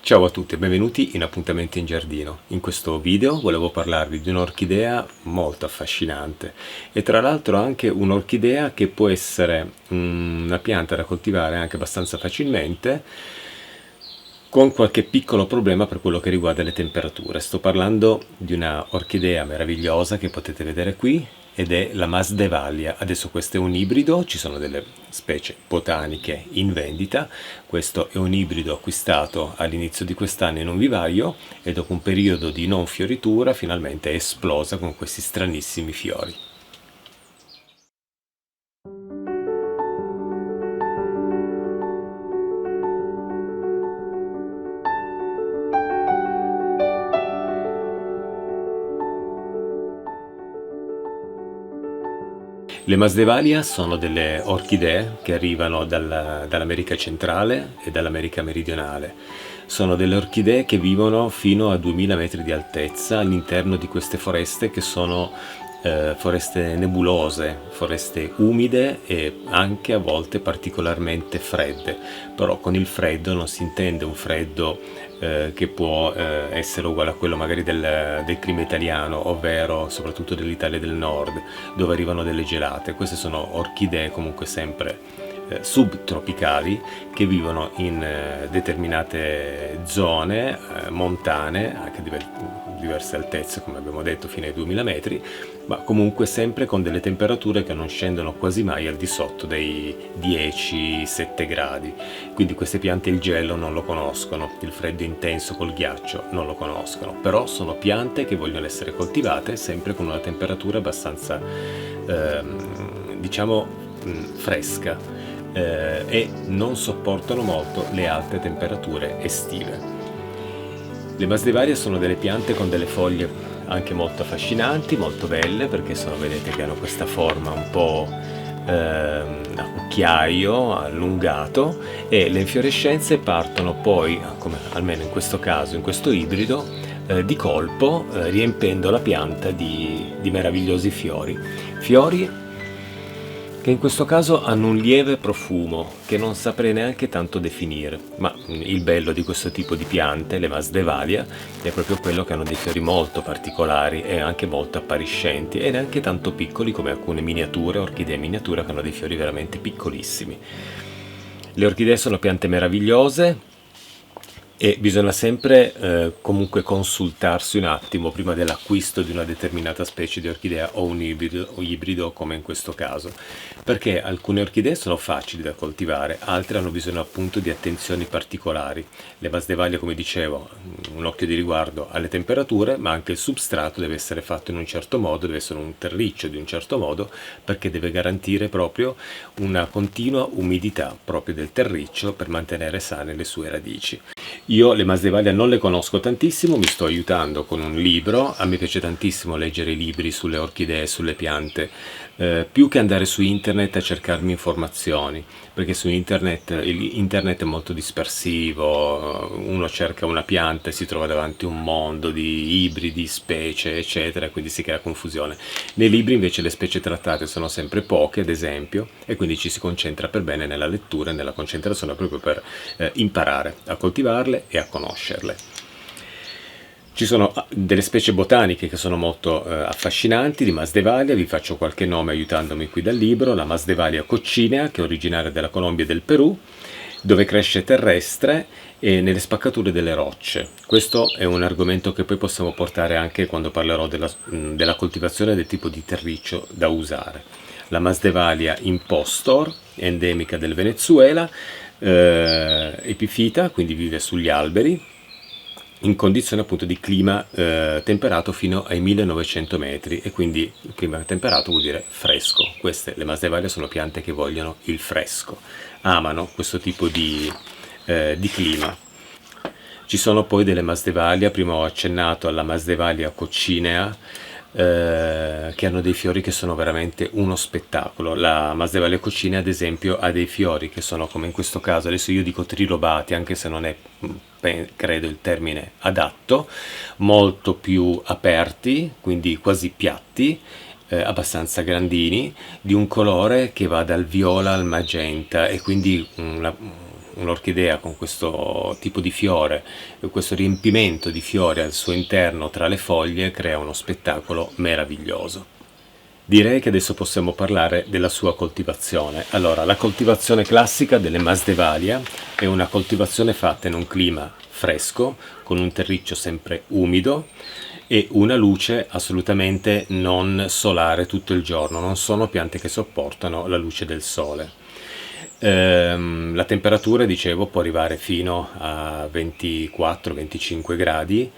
Ciao a tutti e benvenuti in Appuntamenti in Giardino. In questo video volevo parlarvi di un'orchidea molto affascinante e tra l'altro anche un'orchidea che può essere una pianta da coltivare anche abbastanza facilmente con qualche piccolo problema per quello che riguarda le temperature. Sto parlando di una orchidea meravigliosa che potete vedere qui ed è la Masdevallia. Adesso questo è un ibrido, ci sono delle specie botaniche in vendita. Questo è un ibrido acquistato all'inizio di quest'anno in un vivaio e dopo un periodo di non fioritura finalmente è esplosa con questi stranissimi fiori. Le Masdevallia sono delle orchidee che arrivano dall'America centrale e dall'America meridionale. Sono delle orchidee che vivono fino a 2000 metri di altezza all'interno di queste foreste che sono foreste nebulose, foreste umide e anche a volte particolarmente fredde. Però con il freddo non si intende un freddo che può essere uguale a quello magari del clima italiano, ovvero soprattutto dell'Italia del Nord, dove arrivano delle gelate. Queste sono orchidee comunque sempre subtropicali che vivono in determinate zone montane, anche a diverse altezze, come abbiamo detto, fino ai 2000 metri, ma comunque sempre con delle temperature che non scendono quasi mai al di sotto dei 10-7 gradi. Quindi queste piante il gelo non lo conoscono, il freddo intenso col ghiaccio non lo conoscono, però sono piante che vogliono essere coltivate sempre con una temperatura abbastanza, diciamo, fresca e non sopportano molto le alte temperature estive. Le Masdevallia sono delle piante con delle foglie anche molto affascinanti, molto belle, perché vedete che hanno questa forma un po' a cucchiaio allungato, e le infiorescenze partono poi, come almeno in questo caso, in questo ibrido, di colpo, riempendo la pianta di meravigliosi fiori. Fiori che in questo caso hanno un lieve profumo che non saprei neanche tanto definire, ma il bello di questo tipo di piante, le Masdevallia, è proprio quello che hanno dei fiori molto particolari e anche molto appariscenti e neanche tanto piccoli come alcune miniature, orchidee miniature che hanno dei fiori veramente piccolissimi. Le orchidee sono piante meravigliose e bisogna sempre comunque consultarsi un attimo prima dell'acquisto di una determinata specie di orchidea o un ibrido come in questo caso, perché alcune orchidee sono facili da coltivare, altre hanno bisogno appunto di attenzioni particolari. Le Masdevallia, come dicevo, un occhio di riguardo alle temperature, ma anche il substrato deve essere fatto in un certo modo, deve essere un terriccio di un certo modo, perché deve garantire proprio una continua umidità proprio del terriccio per mantenere sane le sue radici. Io le Masdevallia non le conosco tantissimo, mi sto aiutando con un libro. A me piace tantissimo leggere i libri sulle orchidee e sulle piante, più che andare su internet a cercarmi informazioni, perché su internet è molto dispersivo, uno cerca una pianta e si trova davanti un mondo di ibridi, specie, eccetera, quindi si crea confusione. Nei libri invece le specie trattate sono sempre poche, ad esempio, e quindi ci si concentra per bene nella lettura e nella concentrazione proprio per imparare a coltivarle e a conoscerle. Ci sono delle specie botaniche che sono molto affascinanti di Masdevallia, vi faccio qualche nome aiutandomi qui dal libro. La Masdevallia coccinea, che è originaria della Colombia e del Perù, dove cresce terrestre e nelle spaccature delle rocce. Questo è un argomento che poi possiamo portare anche quando parlerò della coltivazione del tipo di terriccio da usare. La Masdevallia impostor, endemica del Venezuela, epifita, quindi vive sugli alberi, in condizioni appunto di clima temperato fino ai 1900 metri, e quindi il clima temperato vuol dire fresco. Le Masdevallia sono piante che vogliono il fresco, amano questo tipo di clima. Ci sono poi delle Masdevallia, prima ho accennato alla Masdevallia coccinea, che hanno dei fiori che sono veramente uno spettacolo. La Masdevallia coccinea, ad esempio, ha dei fiori che sono, come in questo caso, adesso io dico trilobati, anche se non è, credo, il termine adatto, molto più aperti, quindi quasi piatti, abbastanza grandini, di un colore che va dal viola al magenta, e quindi un'orchidea con questo tipo di fiore, questo riempimento di fiori al suo interno tra le foglie, crea uno spettacolo meraviglioso. Direi che adesso possiamo parlare della sua coltivazione. Allora, la coltivazione classica delle Masdevalia è una coltivazione fatta in un clima fresco, con un terriccio sempre umido e una luce assolutamente non solare tutto il giorno. Non sono piante che sopportano la luce del sole. La temperatura, dicevo, può arrivare fino a 24-25 gradi,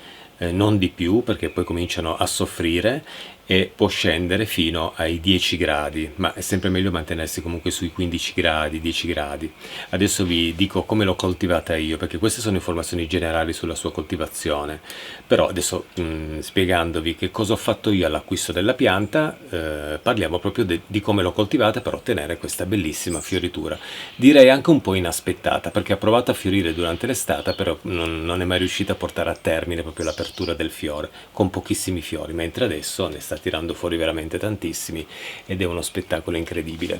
non di più, perché poi cominciano a soffrire, e può scendere fino ai 10 gradi, ma è sempre meglio mantenersi comunque sui 15 gradi, 10 gradi. Adesso vi dico come l'ho coltivata io, perché queste sono informazioni generali sulla sua coltivazione, però adesso spiegandovi che cosa ho fatto io all'acquisto della pianta, parliamo proprio di come l'ho coltivata per ottenere questa bellissima fioritura. Direi anche un po' inaspettata, perché ha provato a fiorire durante l'estate, però non è mai riuscita a portare a termine proprio l'apertura del fiore, con pochissimi fiori, mentre adesso ne sta tirando fuori veramente tantissimi ed è uno spettacolo incredibile.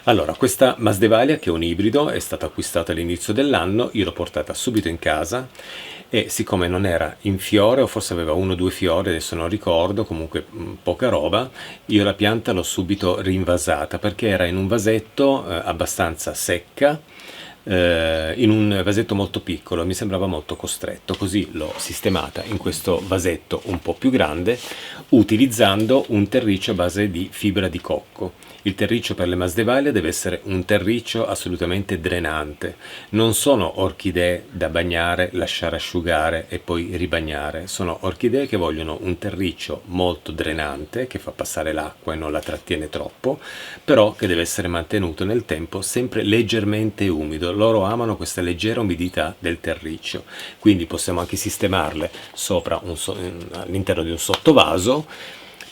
Allora, questa Masdevalia, che è un ibrido, è stata acquistata all'inizio dell'anno, io l'ho portata subito in casa e siccome non era in fiore, o forse aveva 1 o 2 fiori, adesso non ricordo, comunque poca roba, io la pianta l'ho subito rinvasata perché era in un vasetto abbastanza secca, in un vasetto molto piccolo, mi sembrava molto costretto, così l'ho sistemata in questo vasetto un po' più grande utilizzando un terriccio a base di fibra di cocco. Il terriccio per le Masdevalia deve essere un terriccio assolutamente drenante, non sono orchidee da bagnare, lasciare asciugare e poi ribagnare, sono orchidee che vogliono un terriccio molto drenante, che fa passare l'acqua e non la trattiene troppo, però che deve essere mantenuto nel tempo sempre leggermente umido. Loro amano questa leggera umidità del terriccio, quindi possiamo anche sistemarle sopra all'interno di un sottovaso.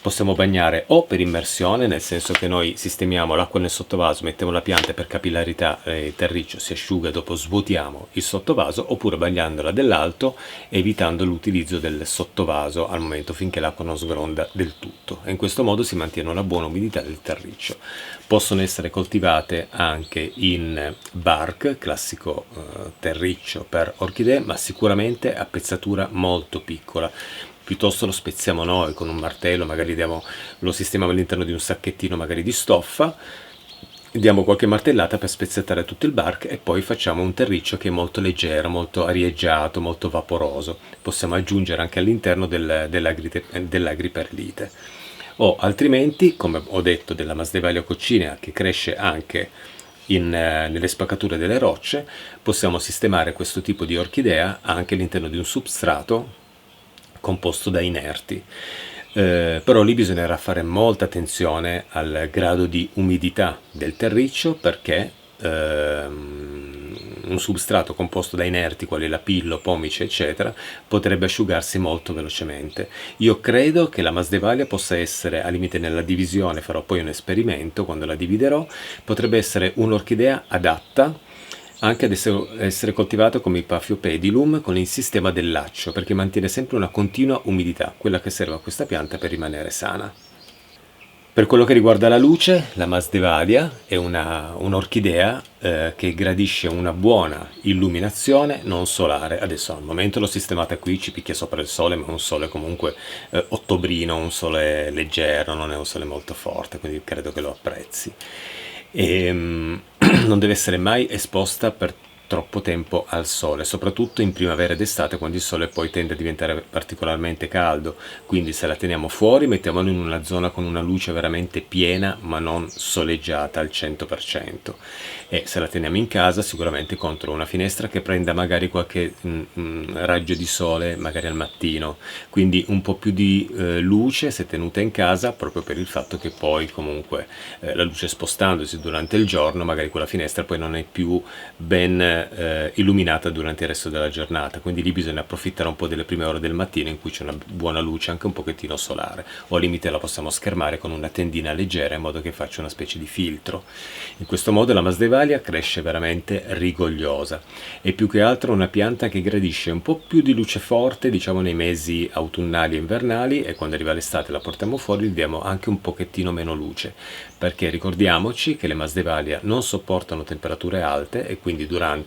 Possiamo bagnare o per immersione, nel senso che noi sistemiamo l'acqua nel sottovaso, mettiamo la pianta e per capillarità il terriccio si asciuga e dopo svuotiamo il sottovaso, oppure bagnandola dell'alto, evitando l'utilizzo del sottovaso al momento finché l'acqua non sgronda del tutto. E in questo modo si mantiene una buona umidità del terriccio. Possono essere coltivate anche in bark, classico terriccio per orchidee, ma sicuramente a pezzatura molto piccola. Piuttosto lo spezziamo noi con un martello, magari lo sistemiamo all'interno di un sacchettino magari di stoffa, diamo qualche martellata per spezzettare tutto il bark e poi facciamo un terriccio che è molto leggero, molto arieggiato, molto vaporoso. Possiamo aggiungere anche all'interno dell'agriperlite. O altrimenti, come ho detto, della Masdevalia coccinea, che cresce anche nelle spaccature delle rocce, possiamo sistemare questo tipo di orchidea anche all'interno di un substrato composto da inerti. Però lì bisognerà fare molta attenzione al grado di umidità del terriccio, perché un substrato composto da inerti quali lapillo, pomice eccetera potrebbe asciugarsi molto velocemente. Io credo che la Masdevalia possa essere, al limite nella divisione, farò poi un esperimento quando la dividerò, potrebbe essere un'orchidea adatta anche ad essere coltivato come il Paphiopedilum con il sistema del laccio, perché mantiene sempre una continua umidità, quella che serve a questa pianta per rimanere sana. Per quello che riguarda la luce, la Masdevalia è un'orchidea che gradisce una buona illuminazione non solare. Adesso al momento l'ho sistemata qui, ci picchia sopra il sole, ma è un sole comunque ottobrino, un sole leggero, non è un sole molto forte, quindi credo che lo apprezzi. Non deve essere mai esposta per troppo tempo al sole, soprattutto in primavera ed estate, quando il sole poi tende a diventare particolarmente caldo. Quindi se la teniamo fuori, mettiamola in una zona con una luce veramente piena ma non soleggiata al 100%, e se la teniamo in casa sicuramente contro una finestra che prenda magari qualche raggio di sole magari al mattino, quindi un po' più di luce se tenuta in casa, proprio per il fatto che poi comunque la luce spostandosi durante il giorno magari quella finestra poi non è più ben illuminata durante il resto della giornata, quindi lì bisogna approfittare un po' delle prime ore del mattino in cui c'è una buona luce, anche un pochettino solare, o al limite la possiamo schermare con una tendina leggera in modo che faccia una specie di filtro. In questo modo la masdevalia cresce veramente rigogliosa, è più che altro una pianta che gradisce un po' più di luce forte, diciamo nei mesi autunnali e invernali, e quando arriva l'estate la portiamo fuori, gli diamo anche un pochettino meno luce, perché ricordiamoci che le masdevalia non sopportano temperature alte, e quindi durante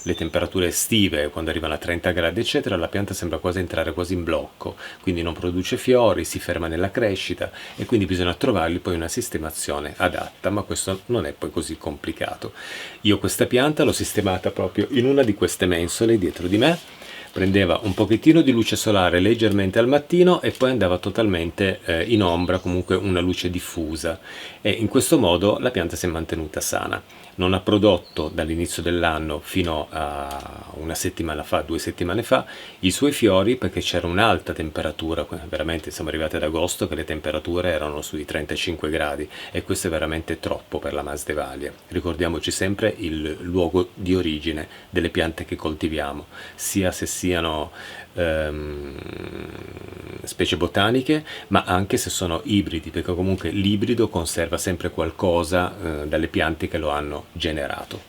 le temperature estive, quando arrivano a 30 gradi eccetera, la pianta sembra quasi entrare quasi in blocco, quindi non produce fiori, si ferma nella crescita, e quindi bisogna trovargli poi una sistemazione adatta, ma questo non è poi così complicato. Io questa pianta l'ho sistemata proprio in una di queste mensole dietro di me. Prendeva un pochettino di luce solare leggermente al mattino e poi andava totalmente in ombra, comunque una luce diffusa, e in questo modo la pianta si è mantenuta sana. Non ha prodotto dall'inizio dell'anno fino a una settimana fa, 2 settimane fa, i suoi fiori, perché c'era un'alta temperatura, veramente siamo arrivati ad agosto che le temperature erano sui 35 gradi, e questo è veramente troppo per la masdevalia. Ricordiamoci sempre il luogo di origine delle piante che coltiviamo, sia se siano specie botaniche, ma anche se sono ibridi, perché comunque l'ibrido conserva sempre qualcosa dalle piante che lo hanno generato.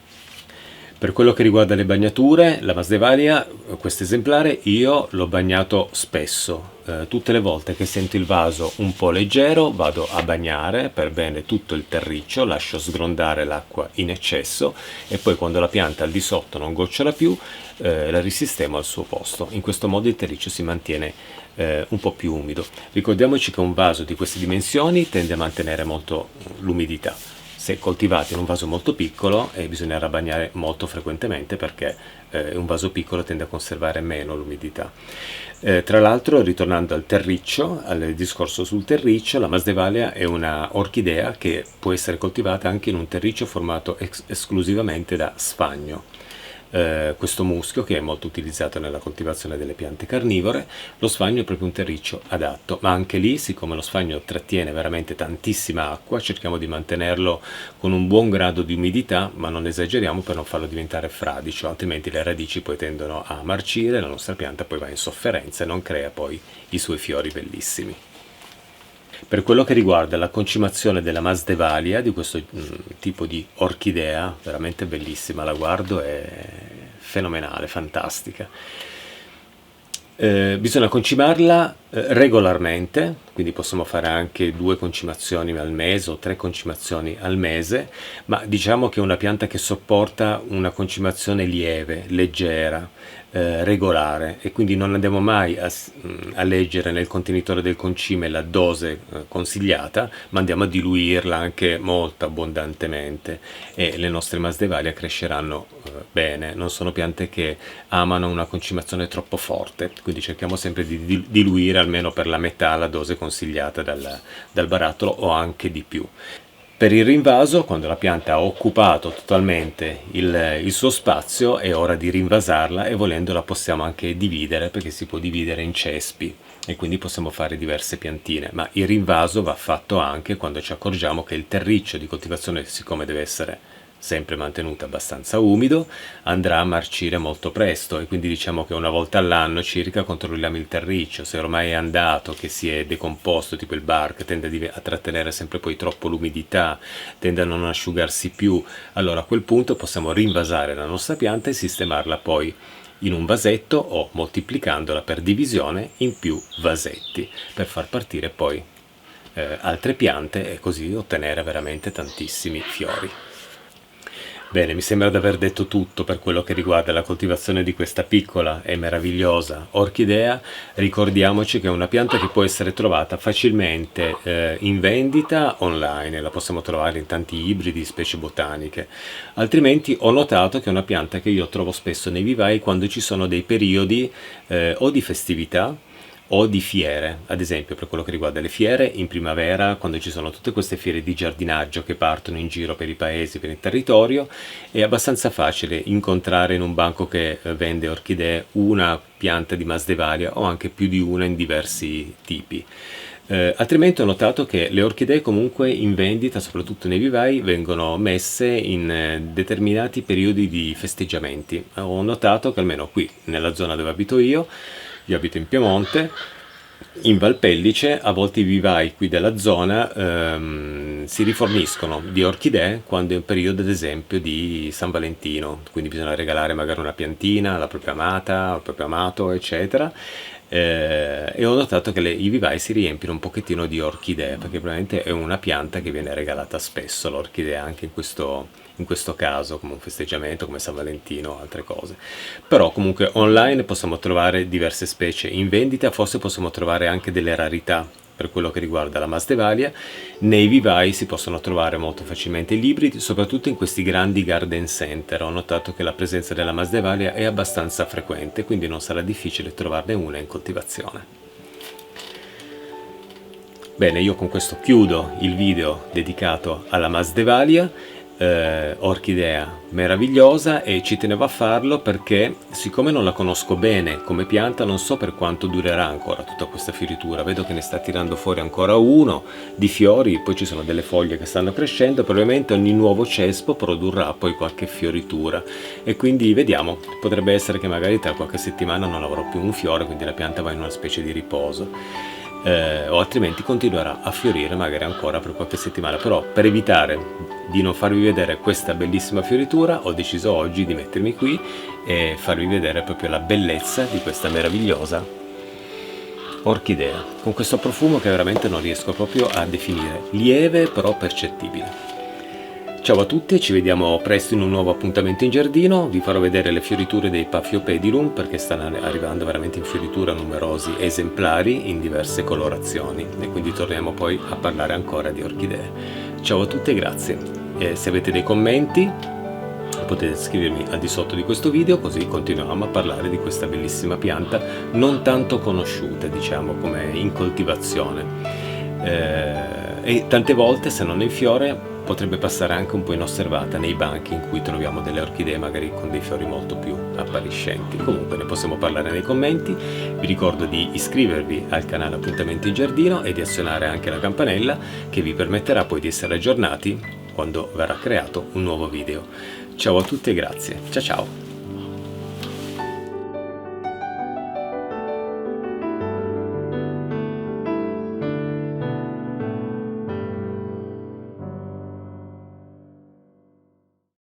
Per quello che riguarda le bagnature, la masdevalia, questo esemplare, io l'ho bagnato spesso. Tutte le volte che sento il vaso un po' leggero vado a bagnare per bene tutto il terriccio, lascio sgrondare l'acqua in eccesso, e poi quando la pianta al di sotto non gocciola più la risistemo al suo posto. In questo modo il terriccio si mantiene un po' più umido. Ricordiamoci che un vaso di queste dimensioni tende a mantenere molto l'umidità. Se coltivati in un vaso molto piccolo bisognerà bagnare molto frequentemente, perché un vaso piccolo tende a conservare meno l'umidità. Tra l'altro, ritornando al terriccio, al discorso sul terriccio, la masdevalia è una orchidea che può essere coltivata anche in un terriccio formato esclusivamente da sfagno. Questo muschio, che è molto utilizzato nella coltivazione delle piante carnivore. Lo sfagno è proprio un terriccio adatto, ma anche lì, siccome lo sfagno trattiene veramente tantissima acqua, cerchiamo di mantenerlo con un buon grado di umidità, ma non esageriamo per non farlo diventare fradicio, altrimenti le radici poi tendono a marcire, la nostra pianta poi va in sofferenza e non crea poi i suoi fiori bellissimi. Per quello che riguarda la concimazione della masdevalia, di questo tipo di orchidea, veramente bellissima, la guardo, è fenomenale, fantastica. Bisogna concimarla regolarmente, quindi possiamo fare anche 2 concimazioni al mese o 3 concimazioni al mese, ma diciamo che è una pianta che sopporta una concimazione lieve, leggera, regolare, e quindi non andiamo mai a leggere nel contenitore del concime la dose consigliata, ma andiamo a diluirla anche molto abbondantemente, e le nostre masdevalia cresceranno bene. Non sono piante che amano una concimazione troppo forte, quindi cerchiamo sempre di diluire almeno per la metà la dose consigliata dal barattolo, o anche di più. Per il rinvaso, quando la pianta ha occupato totalmente il suo spazio, è ora di rinvasarla, e volendo la possiamo anche dividere, perché si può dividere in cespi e quindi possiamo fare diverse piantine, ma il rinvaso va fatto anche quando ci accorgiamo che il terriccio di coltivazione, siccome deve essere sempre mantenuto abbastanza umido, andrà a marcire molto presto, e quindi diciamo che una volta all'anno circa controlliamo il terriccio. Se ormai è andato, che si è decomposto, tipo il bark tende a trattenere sempre poi troppo l'umidità, tende a non asciugarsi più, allora a quel punto possiamo rinvasare la nostra pianta e sistemarla poi in un vasetto, o moltiplicandola per divisione in più vasetti, per far partire poi altre piante, e così ottenere veramente tantissimi fiori. Bene, mi sembra di aver detto tutto per quello che riguarda la coltivazione di questa piccola e meravigliosa orchidea. Ricordiamoci che è una pianta che può essere trovata facilmente in vendita online, la possiamo trovare in tanti ibridi, specie botaniche. Altrimenti ho notato che è una pianta che io trovo spesso nei vivai quando ci sono dei periodi o di festività o di fiere. Ad esempio, per quello che riguarda le fiere, in primavera, quando ci sono tutte queste fiere di giardinaggio che partono in giro per i paesi, per il territorio, è abbastanza facile incontrare in un banco che vende orchidee una pianta di masdevalia, o anche più di una in diversi tipi. Altrimenti ho notato che le orchidee comunque in vendita, soprattutto nei vivai, vengono messe in determinati periodi di festeggiamenti. Ho notato che almeno qui, nella zona dove abito io abito in Piemonte, in Valpellice, a volte i vivai qui della zona si riforniscono di orchidee quando è un periodo, ad esempio, di San Valentino, quindi bisogna regalare magari una piantina alla propria amata, al proprio amato, eccetera. E ho notato che i vivai si riempiono un pochettino di orchidee, perché probabilmente è una pianta che viene regalata spesso, l'orchidea, anche in questo caso, come un festeggiamento, come San Valentino o altre cose. Però comunque online possiamo trovare diverse specie in vendita, forse possiamo trovare anche delle rarità per quello che riguarda la Masdevalia. Nei vivai si possono trovare molto facilmente i libri, soprattutto in questi grandi garden center. Ho notato che la presenza della Masdevalia è abbastanza frequente, quindi non sarà difficile trovarne una in coltivazione. Bene, io con questo chiudo il video dedicato alla Masdevalia, orchidea meravigliosa, e ci tenevo a farlo perché, siccome non la conosco bene come pianta, non so per quanto durerà ancora tutta questa fioritura. Vedo che ne sta tirando fuori ancora uno di fiori, poi ci sono delle foglie che stanno crescendo, probabilmente ogni nuovo cespo produrrà poi qualche fioritura, e quindi vediamo, potrebbe essere che magari tra qualche settimana non avrò più un fiore, quindi la pianta va in una specie di riposo. O altrimenti continuerà a fiorire magari ancora per qualche settimana. Però, per evitare di non farvi vedere questa bellissima fioritura, ho deciso oggi di mettermi qui e farvi vedere proprio la bellezza di questa meravigliosa orchidea, con questo profumo che veramente non riesco proprio a definire, lieve però percettibile. Ciao a tutti, ci vediamo presto in un nuovo appuntamento in giardino. Vi farò vedere le fioriture dei Paphiopedilum, perché stanno arrivando veramente in fioritura numerosi esemplari in diverse colorazioni, e quindi torniamo poi a parlare ancora di orchidee. Ciao a tutti e grazie. E se avete dei commenti potete scrivermi al di sotto di questo video, così continuiamo a parlare di questa bellissima pianta non tanto conosciuta, diciamo, come in coltivazione. E tante volte, se non in fiore, potrebbe passare anche un po' inosservata nei banchi in cui troviamo delle orchidee magari con dei fiori molto più appariscenti. Comunque ne possiamo parlare nei commenti. Vi ricordo di iscrivervi al canale Appuntamenti in Giardino e di azionare anche la campanella, che vi permetterà poi di essere aggiornati quando verrà creato un nuovo video. Ciao a tutti e grazie. Ciao ciao!